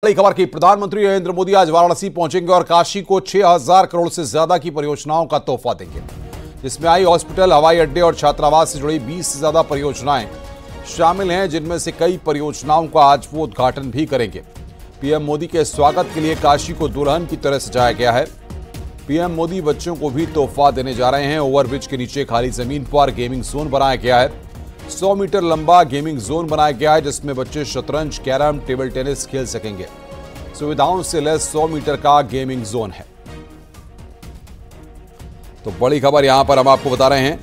बड़ी खबर की प्रधानमंत्री नरेंद्र मोदी आज वाराणसी पहुंचेंगे और काशी को 6000 करोड़ से ज्यादा की परियोजनाओं का तोहफा देंगे, जिसमें आई हॉस्पिटल, हवाई अड्डे और छात्रावास से जुड़ी 20 से ज्यादा परियोजनाएं शामिल हैं, जिनमें से कई परियोजनाओं का आज वो उद्घाटन भी करेंगे। पीएम मोदी के स्वागत के लिए काशी को दुल्हन की तरह सजाया गया है। पीएम मोदी बच्चों को भी तोहफा देने जा रहे हैं। ओवरब्रिज के नीचे खाली जमीन पर गेमिंग जोन बनाया गया है। 100 मीटर लंबा गेमिंग जोन बनाया गया है, जिसमें बच्चे शतरंज, कैरम, टेबल टेनिस खेल सकेंगे। सुविधाओं से लैस 100 मीटर का गेमिंग जोन है। तो बड़ी खबर यहां पर हम आपको बता रहे हैं,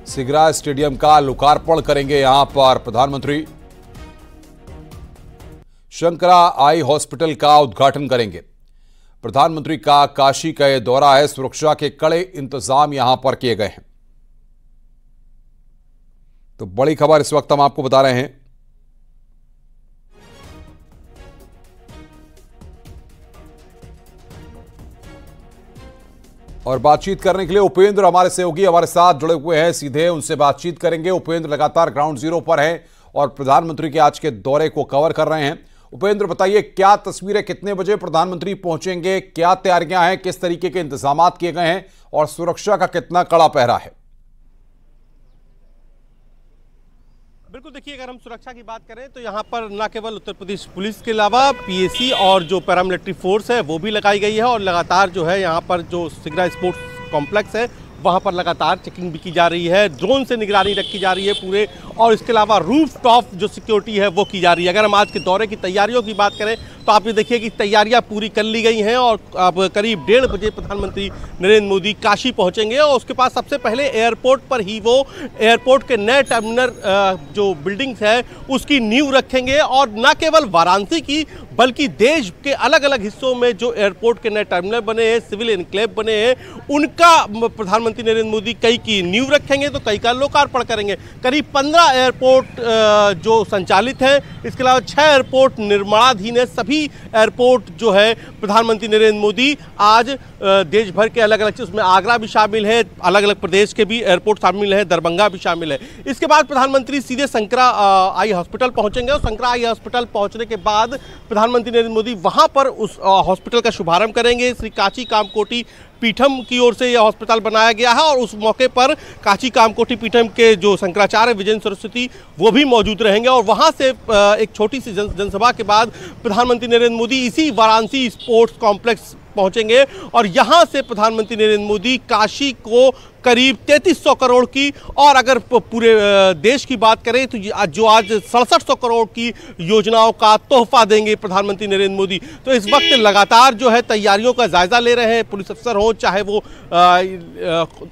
सिगरा स्टेडियम का लोकार्पण करेंगे यहां पर प्रधानमंत्री। शंकरा आई हॉस्पिटल का उद्घाटन करेंगे। प्रधानमंत्री का काशी का यह दौरा है। सुरक्षा के कड़े इंतजाम यहां पर किए गए हैं। तो बड़ी खबर इस वक्त हम आपको बता रहे हैं, और बातचीत करने के लिए उपेंद्र हमारे सहयोगी हमारे साथ जुड़े हुए हैं, सीधे उनसे बातचीत करेंगे। उपेंद्र लगातार ग्राउंड जीरो पर हैं और प्रधानमंत्री के आज के दौरे को कवर कर रहे हैं। उपेंद्र, बताइए क्या तस्वीरें, कितने बजे प्रधानमंत्री पहुंचेंगे, क्या तैयारियां हैं, किस तरीके के इंतजाम किए गए हैं और सुरक्षा का कितना कड़ा पहरा है? बिल्कुल, देखिए, अगर हम सुरक्षा की बात करें तो यहाँ पर न केवल उत्तर प्रदेश पुलिस के अलावा पीएसी और जो पैरामिलिट्री फोर्स है वो भी लगाई गई है, और लगातार जो है यहाँ पर जो सिगरा स्पोर्ट्स कॉम्प्लेक्स है वहाँ पर लगातार चेकिंग भी की जा रही है, ड्रोन से निगरानी रखी जा रही है पूरे, और इसके अलावा रूफ टॉप जो सिक्योरिटी है वो की जा रही है। अगर हम आज के दौरे की तैयारियों की बात करें तो आप ये देखिए कि तैयारियां पूरी कर ली गई हैं, और अब करीब 1:30 बजे प्रधानमंत्री नरेंद्र मोदी काशी पहुंचेंगे, और उसके पास सबसे पहले एयरपोर्ट पर ही वो एयरपोर्ट के नए टर्मिनल जो बिल्डिंग्स है उसकी नींव रखेंगे, और न केवल वाराणसी की बल्कि देश के अलग अलग हिस्सों में जो एयरपोर्ट के नए टर्मिनल बने हैं, सिविल एनक्लेव बने हैं, उनका प्रधानमंत्री नरेंद्र मोदी कई की नींव रखेंगे तो कई का लोकार्पण करेंगे। करीब 15 एयरपोर्ट जो संचालित हैं, इसके अलावा 6 एयरपोर्ट निर्माणाधीन है। सभी एयरपोर्ट जो है प्रधानमंत्री नरेंद्र मोदी आज देश भर के अलग अलग, उसमें आगरा भी शामिल है, अलग अलग प्रदेश के भी एयरपोर्ट शामिल है, दरभंगा भी शामिल है। इसके बाद प्रधानमंत्री सीधे शंकरा आई हॉस्पिटल पहुंचेंगे, और शंकरा आई हॉस्पिटल पहुंचने के बाद प्रधानमंत्री नरेंद्र मोदी वहां पर उस हॉस्पिटल का शुभारंभ करेंगे। श्री काशी कामकोटि पीठम की ओर से यह हॉस्पिटल बनाया गया है, और उस मौके पर काशी कामकोटि पीठम के जो शंकराचार्य विजयेंद्र सरस्वती वो भी मौजूद रहेंगे, और वहां से एक छोटी सी जनसभा के बाद प्रधानमंत्री नरेंद्र मोदी इसी वाराणसी स्पोर्ट्स कॉम्प्लेक्स पहुंचेंगे, और यहां से प्रधानमंत्री नरेंद्र मोदी काशी को करीब 3300 करोड़ की, और अगर पूरे देश की बात करें तो जो आज 6700 करोड़ की योजनाओं का तोहफा देंगे प्रधानमंत्री नरेंद्र मोदी। तो इस वक्त लगातार जो है तैयारियों का जायजा ले रहे हैं पुलिस अफसर हो, चाहे वो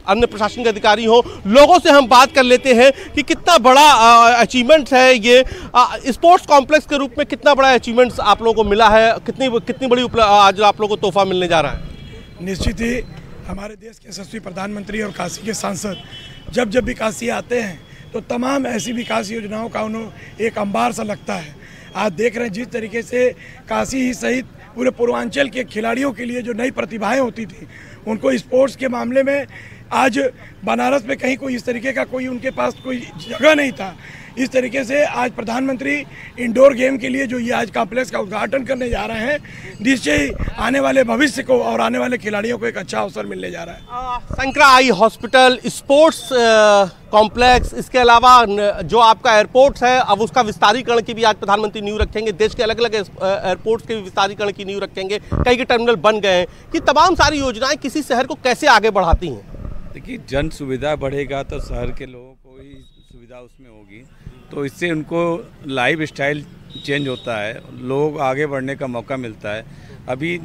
अन्य प्रशासनिक अधिकारी हो। लोगों से हम बात कर लेते हैं कि कितना बड़ा अचीवमेंट है ये स्पोर्ट्स कॉम्प्लेक्स के रूप में, कितना बड़ा अचीवमेंट आप लोगों को मिला है, कितनी बड़ी आज आप लोगों को तोहफा मिलने जा रहा है? निश्चित ही हमारे देश के यशस्वी प्रधानमंत्री और काशी के सांसद जब भी काशी आते हैं तो तमाम ऐसी विकास योजनाओं का उन्हें एक अंबार सा लगता है। आज देख रहे हैं जिस तरीके से काशी ही सहित पूरे पूर्वांचल के खिलाड़ियों के लिए जो नई प्रतिभाएं होती थी, उनको स्पोर्ट्स के मामले में आज बनारस में कहीं कोई इस तरीके का कोई उनके पास कोई जगह नहीं था। इस तरीके से आज प्रधानमंत्री इंडोर गेम के लिए जो ये आज कॉम्प्लेक्स का उद्घाटन करने जा रहे हैं, निश्चय ही आने वाले भविष्य को और आने वाले खिलाड़ियों को एक अच्छा अवसर मिलने जा रहा है। Shankara eye hospital, sports complex, इसके अलावा जो आपका एयरपोर्ट है अब उसका विस्तारीकरण की भी आज प्रधानमंत्री नींव रखेंगे। देश के अलग अलग एयरपोर्ट्स के विस्तारीकरण की नींव रखेंगे। कई के टर्मिनल बन गए हैं। कि तमाम सारी योजनाएं किसी शहर को कैसे आगे बढ़ाती हैं? देखिए, जन सुविधा बढ़ेगा तो शहर के लोगों को ही सुविधा उसमें होगी, तो इससे उनको लाइफ स्टाइल चेंज होता है, लोग आगे बढ़ने का मौका मिलता है। अभी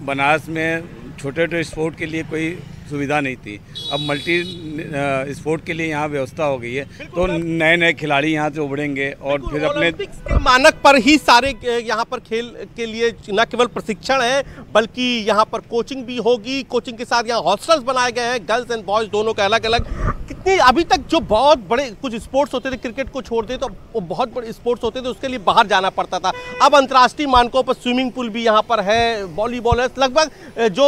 बनारस में छोटे छोटे स्पोर्ट के लिए कोई सुविधा नहीं थी, अब मल्टी स्पोर्ट के लिए यहाँ व्यवस्था हो गई है, तो नए नए खिलाड़ी यहाँ से उभरेंगे और फिर अपने के मानक पर ही सारे यहाँ पर खेल के लिए न केवल प्रशिक्षण है बल्कि यहाँ पर कोचिंग भी होगी। कोचिंग के साथ यहाँ हॉस्टल्स बनाए गए हैं, गर्ल्स एंड बॉयज़ दोनों के अलग अलग। कितनी अभी तक जो बहुत बड़े कुछ स्पोर्ट्स होते थे, क्रिकेट को छोड़ दे तो वो बहुत बड़े स्पोर्ट्स होते थे, उसके लिए बाहर जाना पड़ता था। अब अंतर्राष्ट्रीय मानकों पर स्विमिंग पूल भी यहाँ पर है, वॉलीबॉल है, लगभग जो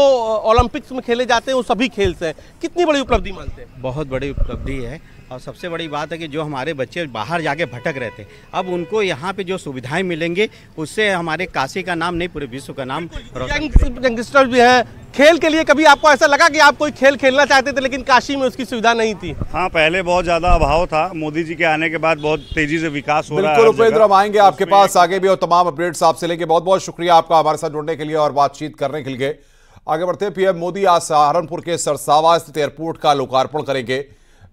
ओलंपिक्स में खेले जाते हैं वो सभी खेल से हैं। कितनी बड़ी उपलब्धि मानते हैं? बहुत बड़ी उपलब्धि है। और सबसे बड़ी बात है कि जो हमारे बच्चे बाहर जाके भटक रहे थे, अब उनको यहाँ पे जो सुविधाएं मिलेंगे उससे हमारे काशी का नाम नहीं पूरे विश्व का नाम यंगस्टर भी है। खेल के लिए कभी आपको ऐसा लगा कि आप कोई खेल खेलना चाहते थे लेकिन काशी में उसकी सुविधा नहीं थी? हाँ, पहले बहुत ज़्यादा अभाव था। मोदी जी के आने के बाद बहुत तेजी से विकास हो रहा है। बिल्कुल उपेंद्र, हम आएंगे आपके पास आगे भी और तमाम अपडेट्स आपसे लेंगे। बहुत बहुत शुक्रिया आपका हमारे साथ जुड़ने के लिए और बातचीत करने के लिए। आगे बढ़ते हैं। पीएम मोदी आज सहारनपुर के सरसावा स्थित एयरपोर्ट का लोकार्पण करेंगे।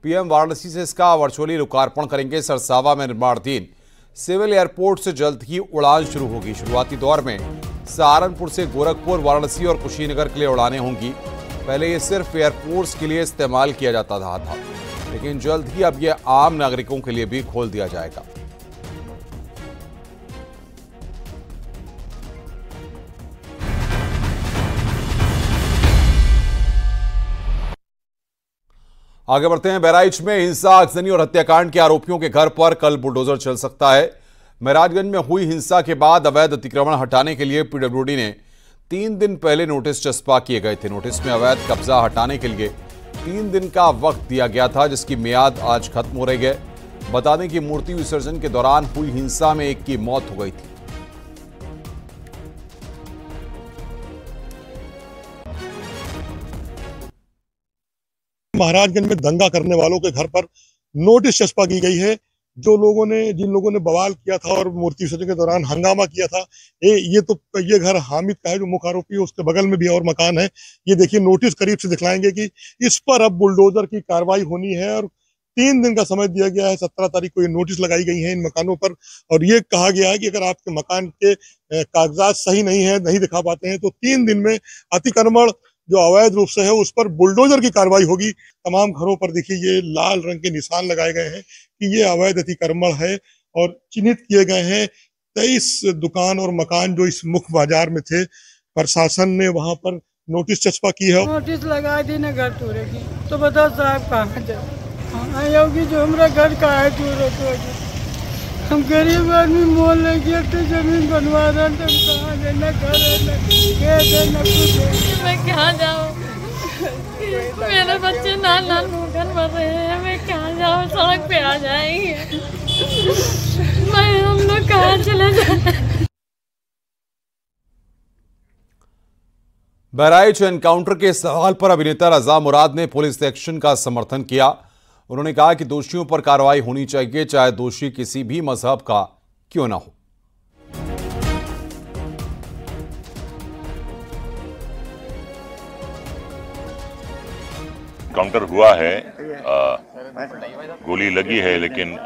पीएम वाराणसी से इसका वर्चुअली लोकार्पण करेंगे। सरसावा में निर्माणाधीन सिविल एयरपोर्ट से जल्द ही उड़ान शुरू होगी। शुरुआती दौर में सहारनपुर से गोरखपुर, वाराणसी और कुशीनगर के लिए उड़ानें होंगी। पहले ये सिर्फ एयरपोर्ट्स के लिए इस्तेमाल किया जाता था, लेकिन जल्द ही अब ये आम नागरिकों के लिए भी खोल दिया जाएगा। आगे बढ़ते हैं। बहराइच में हिंसा, आगजनी और हत्याकांड के आरोपियों के घर पर कल बुलडोजर चल सकता है। महराजगंज में हुई हिंसा के बाद अवैध अतिक्रमण हटाने के लिए पीडब्ल्यूडी ने 3 दिन पहले नोटिस चस्पा किए गए थे। नोटिस में अवैध कब्जा हटाने के लिए 3 दिन का वक्त दिया गया था, जिसकी मियाद आज खत्म हो रही है। बता दें कि मूर्ति विसर्जन के दौरान हुई हिंसा में एक की मौत हो गई थी। महाराजगंज में दंगा करने वालों के घर पर नोटिस चस्पा की गई है। जिन लोगों ने बवाल किया था और मूर्ति विसर्जन के दौरान हंगामा किया था, ये घर हामिद का है जो मुख्य आरोपी है। उसके बगल में भी और मकान है। ये देखिए, नोटिस करीब से दिखलाएंगे कि इस पर अब बुलडोजर की कार्रवाई होनी है और 3 दिन का समय दिया गया है। 17 तारीख को ये नोटिस लगाई गई है इन मकानों पर और ये कहा गया है कि अगर आपके मकान के कागजात सही नहीं है, नहीं दिखा पाते हैं, तो 3 दिन में अतिक्रमण जो अवैध रूप से है उस पर बुलडोजर की कार्रवाई होगी। तमाम घरों पर देखिए ये लाल रंग के निशान लगाए गए हैं कि ये अवैध अतिक्रमण है और चिन्हित किए गए हैं 23 दुकान और मकान जो इस मुख्य बाजार में थे। प्रशासन ने वहां पर नोटिस चस्पा की है। नोटिस लगा दी ना घर टूरे की, तो बताओ साहब कहाँ जाए योगी जो हमारा घर का है टूरे। हम गरीब आदमी मोल लगे तो जमीन बनवा रहे थे, कहाँ देना घर है ना खेत है ना कुछ है। मैं कहाँ जाऊँ? मेरे बच्चे नाल भूखन मर रहे हैं। मैं कहाँ जाऊँ? सड़क पे आ जाएंगे। हम लोग कहाँ चले जाए? बहराइच एनकाउंटर के सवाल पर अभिनेता रजा मुराद ने पुलिस एक्शन का समर्थन किया। उन्होंने कहा कि दोषियों पर कार्रवाई होनी चाहिए, चाहे दोषी किसी भी मजहब का क्यों ना हो। काउंटर हुआ है, गोली लगी है, लेकिन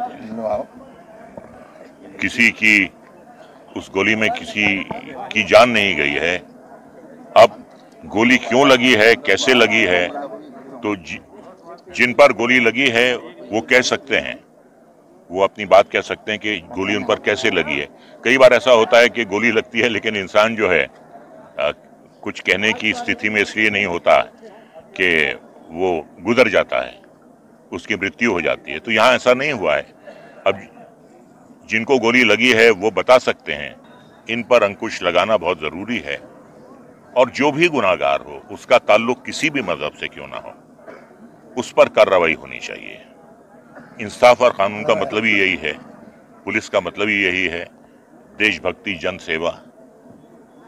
किसी की उस गोली में किसी की जान नहीं गई है। अब गोली क्यों लगी है, कैसे लगी है, तो जिन पर गोली लगी है वो कह सकते हैं, वो अपनी बात कह सकते हैं कि गोली उन पर कैसे लगी है। कई बार ऐसा होता है कि गोली लगती है लेकिन इंसान जो है कुछ कहने की स्थिति में इसलिए नहीं होता कि वो गुजर जाता है, उसकी मृत्यु हो जाती है। तो यहाँ ऐसा नहीं हुआ है। अब जिनको गोली लगी है वो बता सकते हैं। इन पर अंकुश लगाना बहुत ज़रूरी है और जो भी गुनाहगार हो उसका ताल्लुक किसी भी मजहब से क्यों ना हो, उस पर कार्रवाई होनी चाहिए। इंसाफ और कानून का मतलब ही यही है, पुलिस का मतलब ही यही है, देशभक्ति, जन सेवा।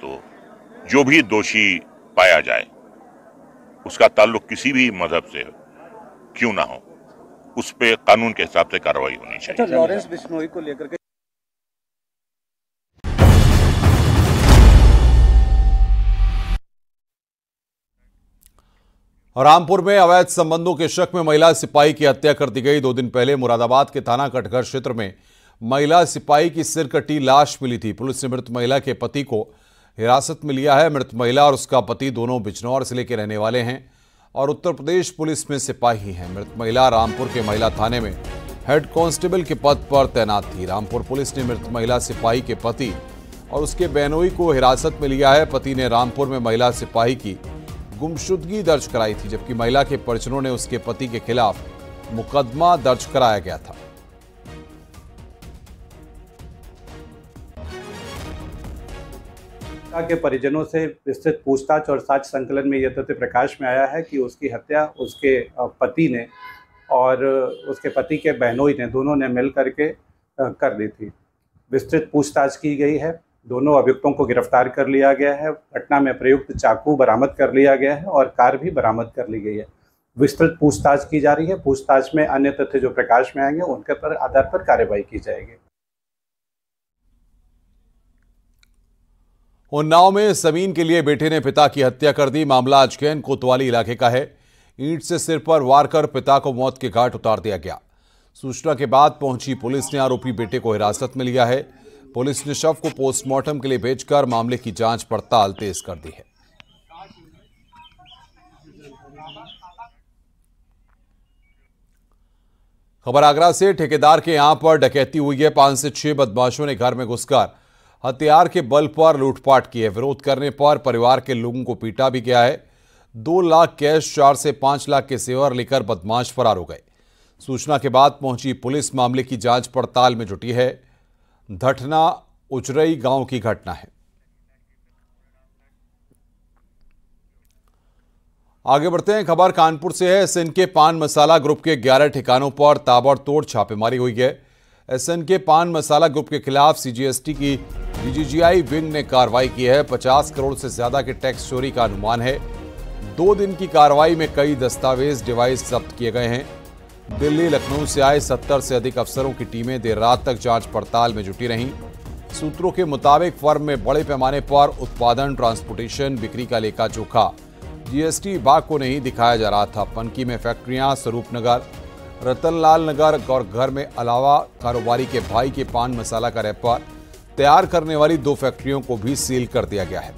तो जो भी दोषी पाया जाए उसका ताल्लुक किसी भी मजहब से क्यों ना हो, उस पे कानून के हिसाब से कार्रवाई होनी चाहिए। अच्छा, लॉरेंस बिश्नोई को लेकर के रामपुर में अवैध संबंधों के शक में महिला सिपाही की हत्या कर दी गई। 2 दिन पहले मुरादाबाद के थाना कटघर क्षेत्र में महिला सिपाही की सिर कटी लाश मिली थी। पुलिस ने मृत महिला के पति को हिरासत में लिया है। मृत महिला और उसका पति दोनों बिजनौर जिले के रहने वाले हैं और उत्तर प्रदेश पुलिस में सिपाही हैं। मृत महिला रामपुर के महिला थाने में हेड कांस्टेबल के पद पर तैनात थी। रामपुर पुलिस ने मृत महिला सिपाही के पति और उसके बहनोई को हिरासत में लिया है। पति ने रामपुर में महिला सिपाही की गुमशुदगी दर्ज कराई थी, जबकि महिला के परिजनों ने उसके पति के खिलाफ मुकदमा दर्ज कराया गया था। के परिजनों से विस्तृत पूछताछ और साक्ष्य संकलन में यह तथ्य प्रकाश में आया है कि उसकी हत्या उसके पति ने और उसके पति के बहनोई ने, दोनों ने मिल करके कर दी थी। विस्तृत पूछताछ की गई है, दोनों अभियुक्तों को गिरफ्तार कर लिया गया है। घटना में प्रयुक्त चाकू बरामद कर लिया गया है और कार भी बरामद कर ली गई है। विस्तृत पूछताछ की जा रही है। पूछताछ में अन्य तथ्य जो प्रकाश में आएंगे उनके पर आधार पर कार्रवाई की जाएगी। उन्नाव में जमीन के लिए बेटे ने पिता की हत्या कर दी। मामला अजगैन कोतवाली इलाके का है। ईंट से सिर पर वार कर पिता को मौत के घाट उतार दिया गया। सूचना के बाद पहुंची पुलिस ने आरोपी बेटे को हिरासत में लिया है। पुलिस ने शव को पोस्टमार्टम के लिए भेजकर मामले की जांच पड़ताल तेज कर दी है। खबर आगरा से। ठेकेदार के यहां पर डकैती हुई है। 5 से 6 बदमाशों ने घर में घुसकर हथियार के बल पर लूटपाट की है। विरोध करने पर परिवार के लोगों को पीटा भी गया है। 2 लाख कैश, 4 से 5 लाख के सेवर लेकर बदमाश फरार हो गए। सूचना के बाद पहुंची पुलिस मामले की जांच पड़ताल में जुटी है। धठना उचरई गांव की घटना है। आगे बढ़ते हैं। खबर कानपुर से है। SNK पान मसाला ग्रुप के 11 ठिकानों पर ताबड़तोड़ छापेमारी हुई है। SNK पान मसाला ग्रुप के खिलाफ CGST की DGGI विंग ने कार्रवाई की है। 50 करोड़ से ज्यादा के टैक्स चोरी का अनुमान है। 2 दिन की कार्रवाई में कई दस्तावेज, डिवाइस जब्त किए गए हैं। दिल्ली, लखनऊ से आए 70 से अधिक अफसरों की टीमें देर रात तक जांच पड़ताल में जुटी रहीं। सूत्रों के मुताबिक फर्म में बड़े पैमाने पर उत्पादन, ट्रांसपोर्टेशन, बिक्री का लेखा जोखा GST विभाग को नहीं दिखाया जा रहा था। पनकी में फैक्ट्रियां, स्वरूपनगर, रतनलाल नगर और घर में अलावा कारोबारी के भाई के पान मसाला का रैपर तैयार करने वाली 2 फैक्ट्रियों को भी सील कर दिया गया है।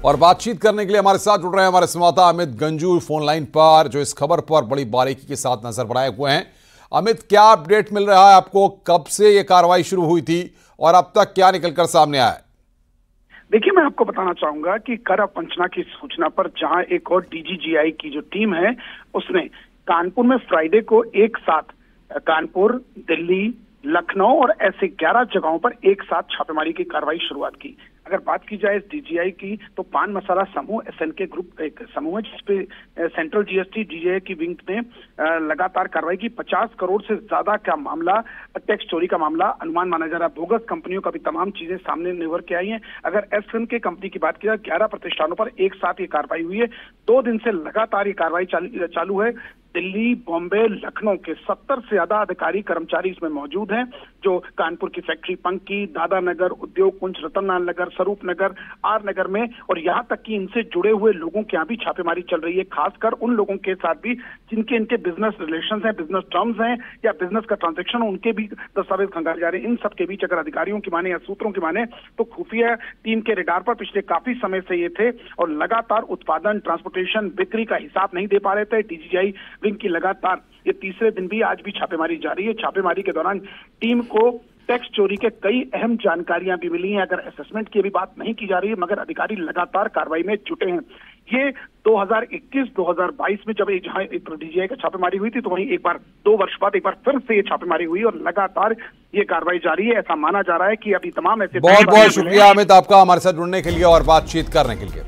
और बातचीत करने के लिए हमारे साथ जुड़ रहे हैं हमारे संवाददाता अमित गंजू फोन लाइन पर, जो इस खबर पर बड़ी बारीकी के साथ नजर बनाए हुए हैं। अमित, क्या अपडेट मिल रहा है आपको? कब से यह कार्रवाई शुरू हुई थी और अब तक क्या निकलकर सामने आया है? देखिए, मैं आपको बताना चाहूंगा कि कर अपवंचना की सूचना पर जहां एक और DGGI की जो टीम है उसने कानपुर में फ्राइडे को एक साथ कानपुर, दिल्ली, लखनऊ और ऐसे 11 जगहों पर एक साथ छापेमारी की कार्रवाई शुरुआत की। अगर बात की जाए DGI की तो पान मसाला समूह SNK ग्रुप एक समूह है जिसपे सेंट्रल GST DGI की विंग ने लगातार कार्रवाई की। 50 करोड़ से ज्यादा का मामला, टैक्स चोरी का मामला अनुमान माना जा रहा है। बोगस कंपनियों का भी तमाम चीजें सामने निवर के आई हैं। अगर SNK कंपनी की बात की जाए 11 प्रतिष्ठानों पर एक साथ ये कार्रवाई हुई है। 2 दिन से लगातार ये कार्रवाई चालू है। दिल्ली, बॉम्बे, लखनऊ के 70 से ज्यादा अधिकारी कर्मचारी इसमें मौजूद हैं, जो कानपुर की फैक्ट्री पंकी, दादा नगर, उद्योग कुंज, रतनलाल नगर, स्वरूप नगर, आर नगर में और यहां तक कि इनसे जुड़े हुए लोगों के यहाँ भी छापेमारी चल रही है। खासकर उन लोगों के साथ भी जिनके इनके बिजनेस रिलेशंस हैं, बिजनेस टर्म्स हैं या बिजनेस का ट्रांजेक्शन, उनके भी दस्तावेज खंगाले जा रहे हैं। इन सब के बीच अगर अधिकारियों की माने या सूत्रों की माने तो खुफिया टीम के रेडार पर पिछले काफी समय से ये थे और लगातार उत्पादन, ट्रांसपोर्टेशन, बिक्री का हिसाब नहीं दे पा रहे थे। DGI विंग की लगातार ये तीसरे दिन भी आज भी छापेमारी जारी है। छापेमारी के दौरान टीम को टैक्स चोरी के कई अहम जानकारियां भी मिली हैं। अगर असेसमेंट की भी बात नहीं की जा रही है, मगर अधिकारी लगातार कार्रवाई में जुटे हैं। ये 2021-2022 में जब जहां DGI का छापेमारी हुई थी तो वहीं एक बार 2 वर्ष बाद एक बार फिर से ये छापेमारी हुई और लगातार ये कार्रवाई जारी है। ऐसा माना जा रहा है कि अभी तमाम ऐसे बहुत बहुत शुक्रिया अमित आपका हमारे साथ जुड़ने के लिए और बातचीत करने के लिए।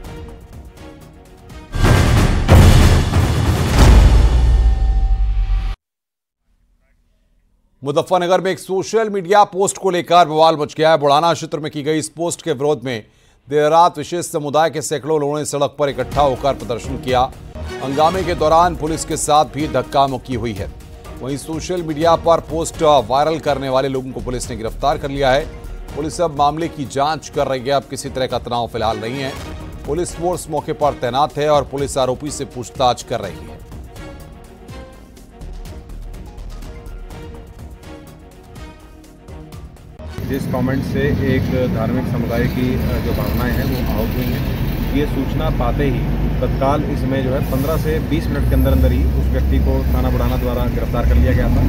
मुजफ्फरनगर में एक सोशल मीडिया पोस्ट को लेकर बवाल मच गया है। बुढ़ाना क्षेत्र में की गई इस पोस्ट के विरोध में देर रात विशेष समुदाय के सैकड़ों लोगों ने सड़क पर इकट्ठा होकर प्रदर्शन किया। हंगामे के दौरान पुलिस के साथ भी धक्का मुक्की हुई है। वहीं सोशल मीडिया पर पोस्ट वायरल करने वाले लोगों को पुलिस ने गिरफ्तार कर लिया है। पुलिस अब मामले की जांच कर रही है। अब किसी तरह का तनाव फिलहाल नहीं है। पुलिस फोर्स मौके पर तैनात है और पुलिस आरोपी से पूछताछ कर रही है। जिस कमेंट से एक धार्मिक समुदाय की जो भावनाएं हैं वो आहत हुई हैं, ये सूचना पाते ही तत्काल इसमें जो है 15 से 20 मिनट के अंदर अंदर ही उस व्यक्ति को थाना बुढ़ाना द्वारा गिरफ्तार कर लिया गया था।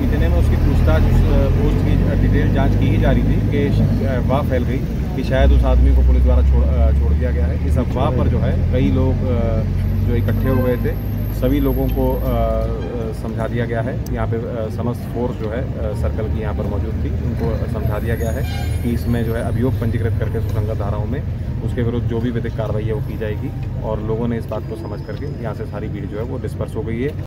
इतने में उसकी पूछताछ, उस पोस्ट की डिटेल जांच की ही जा रही थी कि अफवाह फैल गई कि शायद उस आदमी को पुलिस द्वारा छोड़ दिया गया है। इस अफवाह पर जो है कई लोग जो इकट्ठे हो गए थे, सभी लोगों को समझा दिया गया है। यहाँ पे समस्त फोर्स जो है सर्कल की यहाँ पर मौजूद थी, उनको समझा दिया गया है कि इसमें जो है अभियोग पंजीकृत करके सुसंगत धाराओं में उसके विरुद्ध जो भी विधिक कार्रवाई है वो की जाएगी। और लोगों ने इस बात को समझ करके यहाँ से सारी भीड़ जो है वो डिस्पर्स हो गई है।